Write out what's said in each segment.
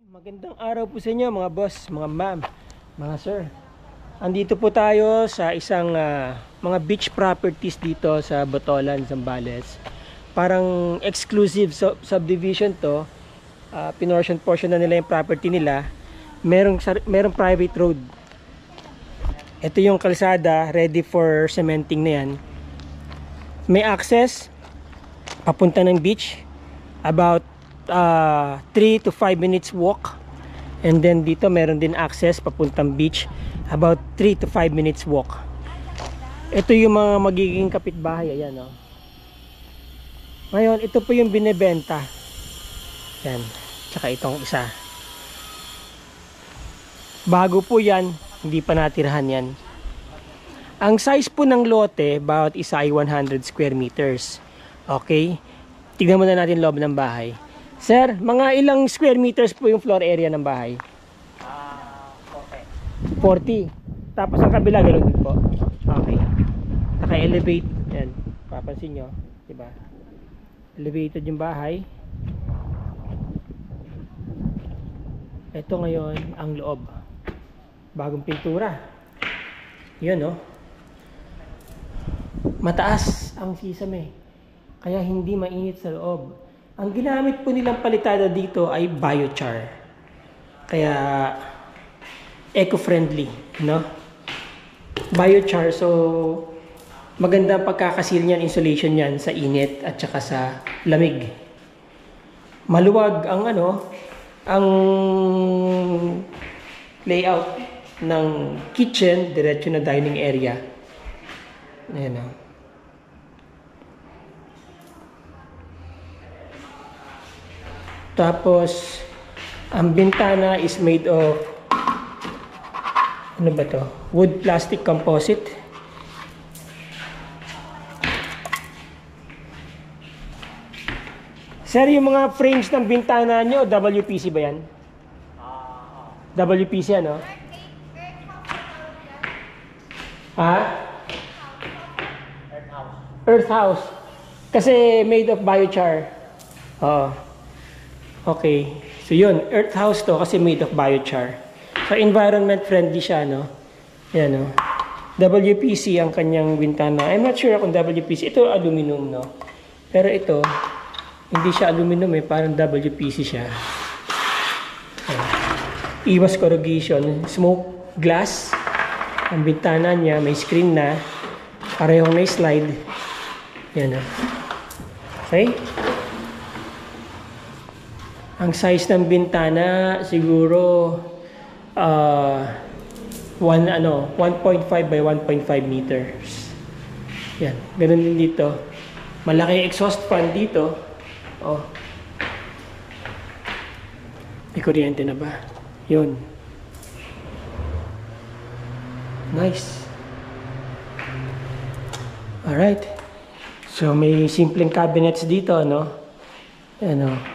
Magandang araw po sa inyo mga boss, mga ma'am, mga sir. Andito po tayo sa isang mga beach properties dito sa Botolan, Zambales. Parang exclusive subdivision to. Portion na nila yung property nila. Merong private road. Ito yung kalsada, ready for cementing na yan. May access papunta ng beach, about 3 to 5 minutes walk. And then dito meron din access papuntang beach, about 3 to 5 minutes walk. Ito yung mga magiging kapitbahay. Ayan, oh. Ngayon ito po yung binebenta. Yan, tsaka itong isa bago po yan, hindi pa natirahan yan. Ang size po ng lote bawat isa ay 100 square meters. Okay, tignan muna natin loob ng bahay. Sir, mga ilang square meters po yung floor area ng bahay? 40. Tapos ang kabila ganoon din po. Okay. Naka-elevate. Yan. Papansin nyo. Diba? Elevated yung bahay. Ito ngayon ang loob. Bagong pintura. Yun, no? Mataas ang sisame. Kaya hindi mainit sa loob. Ang ginamit po nilang palitada dito ay biochar. Kaya eco-friendly, no? Biochar, so maganda ang pagkakasil niyan, insulation niyan sa init at saka sa lamig. Maluwag ang ang layout ng kitchen, diretso na dining area. Ayan, no? Tapos, ang bintana is made of, ano ba to? Wood plastic composite. Sir, yung mga frames ng bintana nyo, WPC ba yan? WPC, ano? Ha? Earth house. Kasi made of biochar. Oo. Okay. So yun, earth house to kasi made of biochar. So environment friendly siya, no? Yan, no? WPC ang kanyang bintana. I'm not sure kung WPC. Ito aluminum, no? Pero ito, hindi siya aluminum eh. Parang WPC siya. Iwas corrugation. Smoke glass. Ang bintana niya, may screen na. Parehong may slide. Yan, no? Okay? Ang size ng bintana siguro 1.5 by 1.5 meters. Yan, ganoon din dito. Malaki exhaust fan dito. Oh. May kuryente na ba? Yun. Nice. Alright. So may simpleng cabinets dito, no? Ano?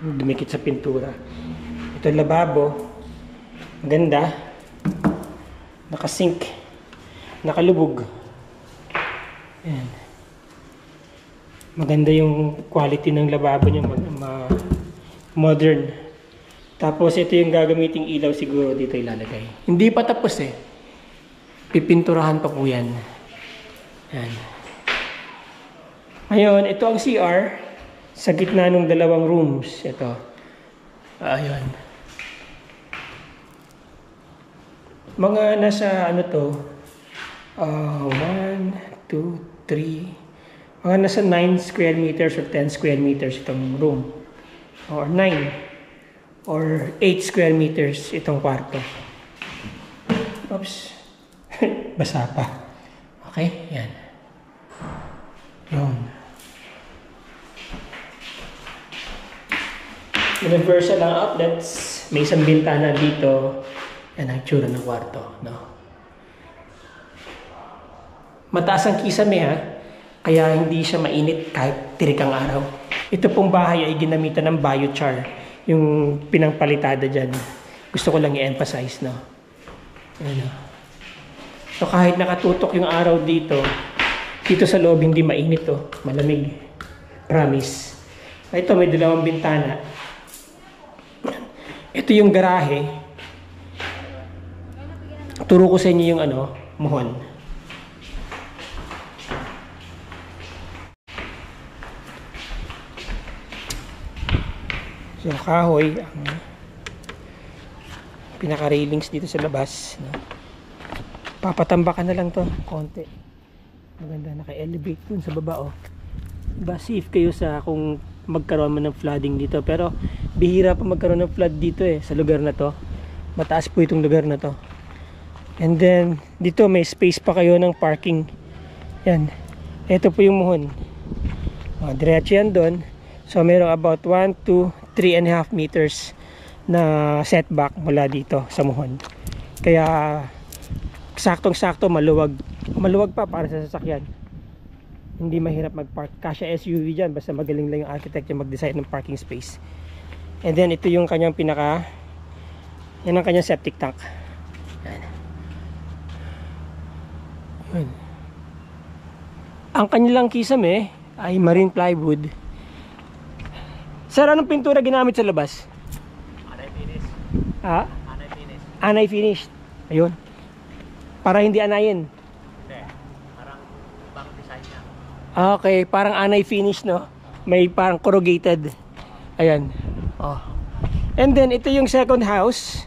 Dumikit sa pintura. Ito lababo. Maganda. Nakasink. Nakalubog. Ayan. Maganda yung quality ng lababo niya. Modern. Tapos ito yung gagamiting ilaw siguro dito ilalagay. Hindi pa tapos eh. Pipinturahan pa po yan. Ayan. Ngayon, ito ang CR. Sa gitna ng dalawang rooms, ito. Ayun. Mga nasa 1, 2, 3. Mga nasa 9 square meters or 10 square meters itong room. Or 9 or 8 square meters itong kwarto. Oops. Basa pa. Okay, yan. Yun. Universal ang outlets. May isang bintana dito. Yan ang tsura ng kwarto, no? Mataas ang kisame, ha? Kaya hindi siya mainit kahit tirik ang araw. Ito pong bahay ay ginamitan ng biochar. Yung pinangpalitada dyan. Gusto ko lang i-emphasize, no? Ayan, no? So kahit nakatutok yung araw dito sa loob hindi mainit, oh. Malamig. Promise. Ito may dalawang bintana. Ito yung garahe. Turo ko sa inyo yung ano, muhon. So, kahoy ang pinaka-railings dito sa labas, no? Papatambakan na lang to konti. Maganda, naka-elevate dun sa baba, oh. Diba, safe kayo sa kung magkaroon man ng flooding dito, pero bihira pa magkaroon ng flood dito sa lugar na to. Mataas po itong lugar na to. And then dito may space pa kayo ng parking. Yan, ito po yung muhon. Diretso yan doon. So merong about 1 to 3.5 meters na setback mula dito sa muhon. Kaya saktong-sakto, maluwag pa para sa sasakyan. Hindi mahirap mag-park. Kasya SUV dyan, basta magaling lang yung architect yung mag-design ng parking space. And then ito yung kanyang yan ang kanyang septic tank. Yan. Yan. Ang kanilang kisame ay marine plywood. Sir, anong pintura ginamit sa labas? Anay finish. Ha? Anay finish. Anay finished. Ayun. Para hindi anayin. Hindi. Parang ibang design niya. Okay, parang anay finish, no? May parang corrugated. Ayan. Oh. And then ito yung second house.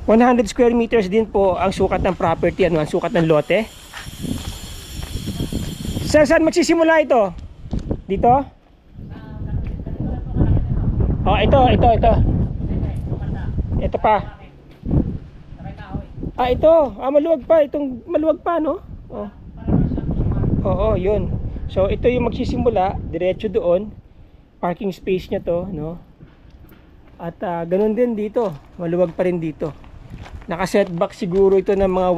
100 square meters din po ang sukat ng property, ang sukat ng lote. Saan magsisimula ito? Dito? Oh, ito. Ito pa. Ito. Maluwag pa. Itong maluwag pa, no? Oh. Oo, yun. So, ito yung magsisimula. Diretso doon. Parking space niya to, no? At ganun din dito. Maluwag pa rin dito. Naka-setback siguro ito ng mga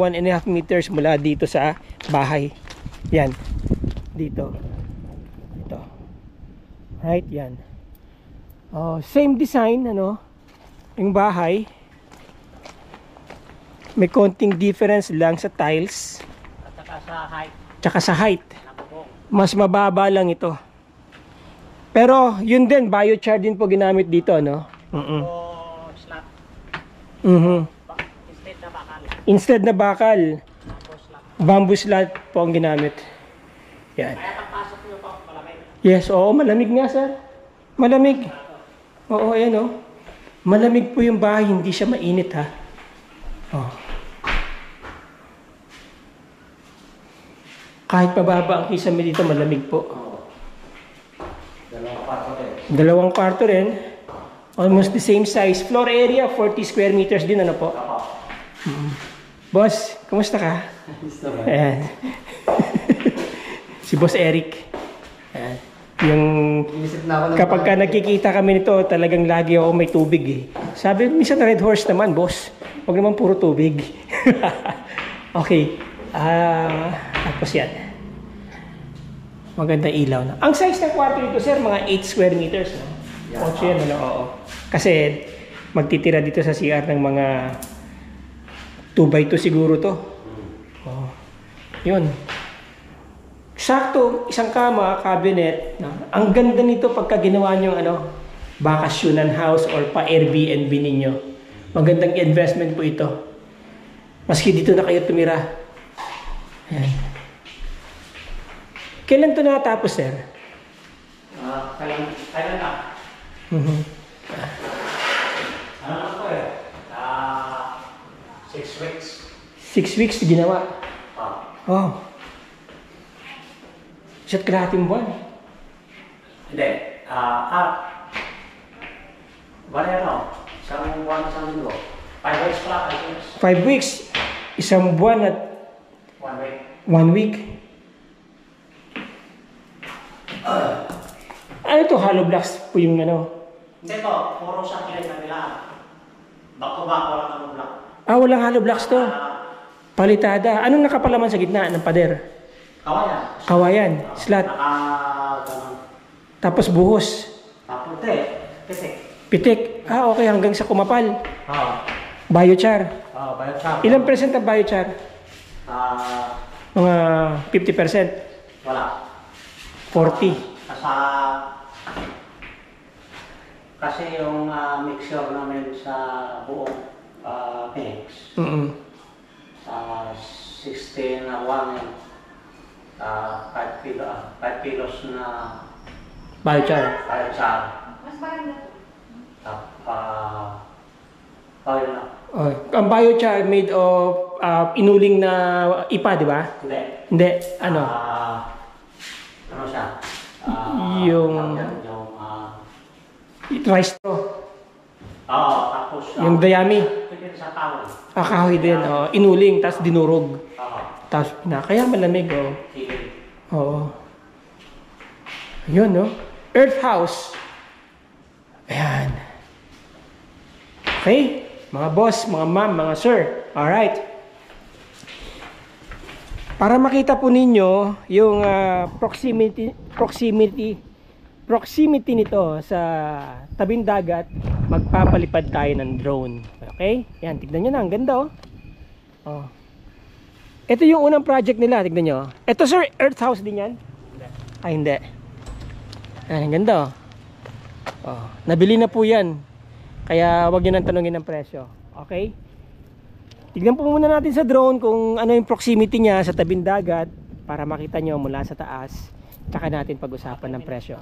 1.5 meters mula dito sa bahay. Yan. Dito. Ito. Right, yan. Oh, same design, ano? Yung bahay. May konting difference lang sa tiles. At saka sa height. Tsaka sa height. Ng bubong. Mas mababa lang ito. Pero yun din, biochar din po ginamit dito, no? O slot. Instead na bakal. Instead na bakal, Tapos slot. bamboo slat po ang ginamit. Yan. Kaya pagpasok nyo po, malamig. Yes, oo, malamig nga, sir. Malamig. Oo, ayan, oh. Malamig po yung bahay, hindi siya mainit, ha. Oh. Kahit pababa ang kisame dito, malamig po. Dalawang kwarto rin. Almost the same size. Floor area, 40 square meters din, ano po? Boss, kumusta ka? Ayan. Si Boss Eric. Ayan. Yung kapag ka nakikita kami nito, talagang lagi ako may tubig eh. Sabi, minsan na Red Horse naman, boss. Huwag naman puro tubig. Okay. Tapos yan. Maganda ilaw na. Ang size ng kwarto dito, sir, mga 8 square meters. No? 8 yan, ano? Oo. Kasi magtitira dito sa CR ng mga 2x2 siguro to. Oh. Yun. Sakto, isang kama, cabinet. No? Ang ganda nito pagka ginawa nyo bakasyonan house or pa-Airbnb ninyo. Magandang investment po ito. Maski dito na kayo tumira. Ayan. Kailan ito natapos, sir? Kailan na? Ano na po 6 weeks. 6 weeks ginawa. Oh. Isa't kalahating buwan. Hindi. Wala yan. Isang buwan, isang linggo. 5 weeks pala. 5 weeks. Isang buwan at 1 week. 1 week. Ano ito? Hollow blocks po yung Hindi po. Puro sa kilay na nila. Back to back, walang ano block. walang hollow blocks to. Palitada. Anong nakapalaman sa gitna ng pader? Kawayan. Kawayan. Slat. Ganun. Tapos buhos. Tapos kasi. Pitik. Okay. Hanggang sa kumapal. Oo. Biochar. Bayad sa. Ilang percent ang biochar? Mga 50%. Wala. 40. Kasi Kasi yung mixture namin sa buong Phoenix, sa 16 na 5 kilos na Biochar. biochar. Mas maganda po. Yun na. Oh, ang biochar made of inuling na ipa, di ba? Hindi. Hindi, ano? Ano siya? Yung rice straw. Oo, tapos Yung dayami. pwede sa tawon. Kahoy din, oh, inuling, tapos dinurog. Oo. Tapos kaya malamig, oh. Sige. Oo. Ayun, no? Earth House. Ayan. Okay? Mga boss, mga ma'am, mga sir. Alright. Para makita po ninyo yung proximity nito sa tabing dagat, magpapalipad tayo ng drone. Okay? Yan, tignan nyo na. Ang ganda, oh. Oh. Ito yung unang project nila, tignan nyo. Ito, sir, Earth House din yan? Ay, hindi. Ayan, ang ganda, oh. Oh, nabili na po yan. Kaya wag nyo nang tanongin ng presyo. Okay? Tignan po muna natin sa drone kung ano yung proximity niya sa tabing dagat para makita nyo mula sa taas. Tsaka natin pag-usapan ng presyo.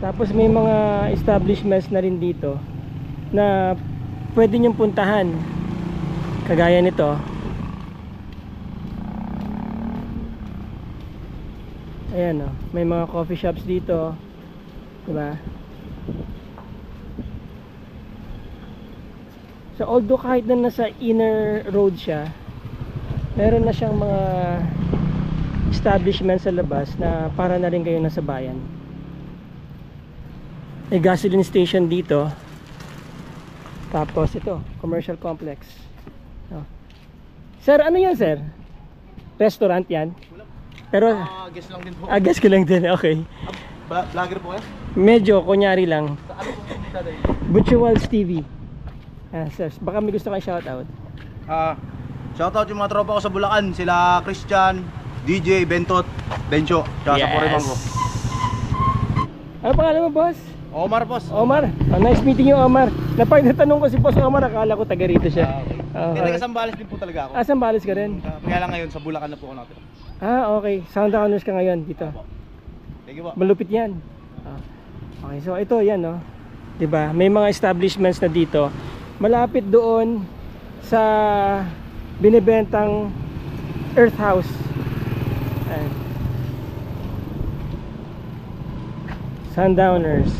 Tapos may mga establishments na rin dito na pwede nyong puntahan. Kagaya nito. Ayan, oh, may mga coffee shops dito. Diba? So although kahit na nasa inner road siya, meron na siyang mga establishments sa labas na para na rin kayo nasa bayan. May gasoline station dito. Tapos ito, commercial complex. Oh. Sir, ano yan, sir? Restaurant yan? Pero Guess lang din po. guess ko lang din, okay. Vlogger po kayo? Medyo, kunyari lang. Sa ano po po Butchewals TV. Sir, baka may gusto kang shoutout. Shoutout yung mga tropa ko sa Bulacan. Sila Christian, DJ, Bentot, Bencho. Tsaka sa Puremang ko. Ano pangalan mo, boss? Omar, boss. Omar. Nice meeting you, Omar. Napag natanong ko si Boss Omar, akala ko taga rito siya. Talaga Sambales din po talaga ako. Sambales ka rin? Kaya lang ngayon sa Bulacan na po ako natin. Okay. Soundowners ka ngayon dito. Thank you po. Malupit yan. Okay, so ito yan, no? 'Di ba? May mga establishments na dito. Malapit doon sa binibentang Earth House. Ayan. Sundowners.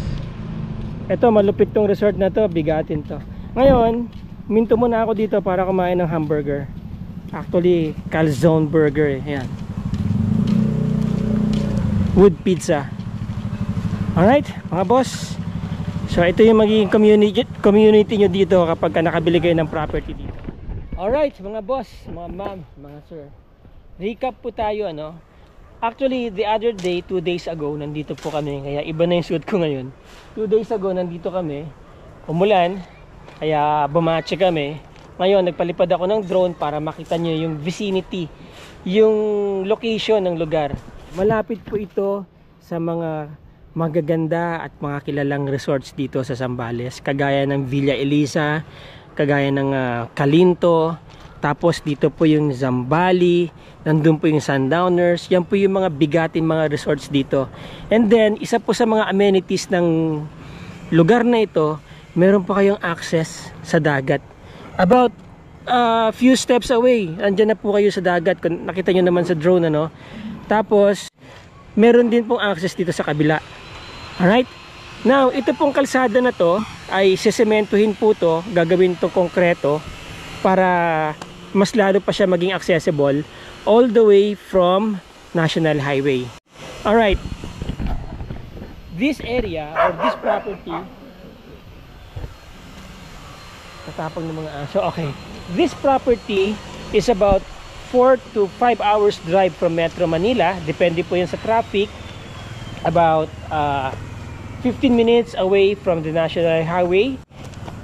Ito, malupit tong resort na to. Bigatin to. Ngayon, minto muna ako dito para kumain ng hamburger. Actually, calzone burger. Ayan. Wood pizza. Alright, mga boss. So, ito yung magiging community nyo dito kapag nakabili kayo ng property dito. Alright, mga boss, mga ma'am, mga sir. Recap po tayo, ano? Actually, the other day, 2 days ago, nandito po kami. Kaya iba na yung suit ko ngayon. 2 days ago, nandito kami. Umulan, kaya bumatche kami. Ngayon, nagpalipad ako ng drone para makita nyo yung vicinity, yung location ng lugar. Malapit po ito sa mga magaganda at mga kilalang resorts dito sa Zambales. Kagaya ng Villa Elisa, kagaya ng Calinto. Tapos dito po yung Zambali, nandun po yung Sundowners. Yan po yung mga bigatin mga resorts dito. And then, isa po sa mga amenities ng lugar na ito, meron po kayong access sa dagat. About few steps away, andyan na po kayo sa dagat. Kung nakita nyo naman sa drone, ano. Tapos, meron din pong access dito sa kabila. Alright? Now, ito pong kalsada na to, ay sesementuhin po to, gagawin to konkreto, para mas lalo pa siya maging accessible all the way from National Highway. Alright, this area or this property, tatapang ng mga aso. Okay, this property is about 4 to 5 hours drive from Metro Manila. Depende po yan sa traffic. About 15 minutes away from the National Highway.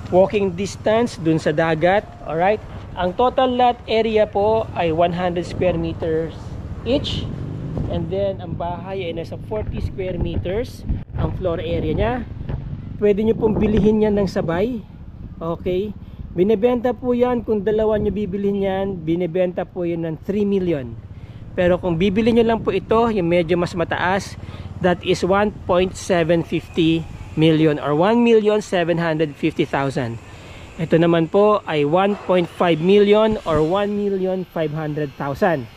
Walking distance dun sa dagat. Alright, ang total lot area po ay 100 square meters each. And then ang bahay ay nasa 40 square meters ang floor area niya. Pwede nyo pong bilihin yan ng sabay. Okay, binibenta po yan, kung dalawa nyo bibilihin yan, binibenta po yan ng 3 million. Pero kung bibili nyo lang po ito, yung medyo mas mataas, that is 1.750 million or 1,750,000. Ito naman po ay 1.5 million or 1,500,000.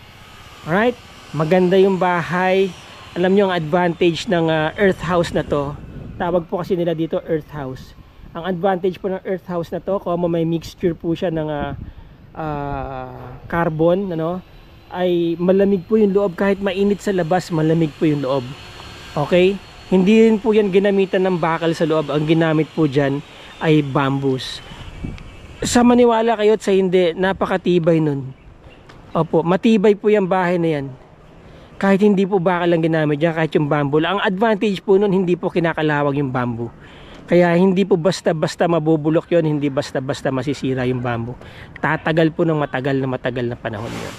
Alright, maganda yung bahay. Alam nyo ang advantage ng Earth House na to. Tawag po kasi nila dito Earth House. Ang advantage po ng Earth House na to, kung may mixture po siya ng carbon, ano, ay malamig po yung loob. Kahit mainit sa labas, malamig po yung loob. Okay? Hindi rin po yan ginamitan ng bakal sa loob. Ang ginamit po dyan ay bamboos. Sa maniwala kayo at sa hindi, napakatibay nun. Opo, matibay po yung bahay na yan. Kahit hindi po bakal lang ginamit dyan, kahit yung bamboo. Ang advantage po nun, hindi po kinakalawag yung bamboo. Kaya hindi po basta-basta mabubulok yon, hindi basta-basta masisira yung bamboo. Tatagal po ng matagal na panahon yun.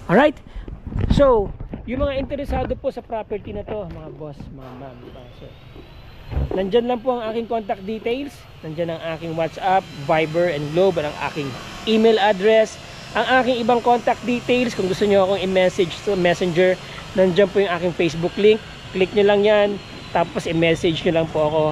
Alright? So, yung mga interesado po sa property na to, mga boss, mga ma'am, so, nandyan lang po ang aking contact details. Nandyan ang aking WhatsApp, Viber, and Globe, ang aking email address, ang aking ibang contact details. Kung gusto nyo akong i-message sa Messenger, nandyan po yung aking Facebook link. Click nyo lang yan, tapos i-message nyo lang po ako.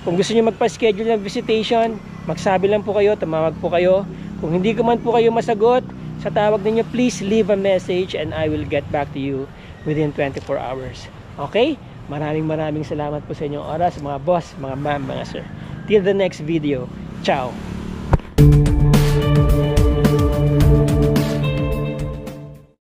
Kung gusto nyo magpa-schedule ng visitation, magsabi lang po kayo, tumawag po kayo. Kung hindi ko man po kayo masagot sa tawag ninyo, please leave a message and I will get back to you within 24 hours. Okay? Maraming salamat po sa inyong oras, mga boss, mga ma'am, mga sir. Till the next video. Ciao!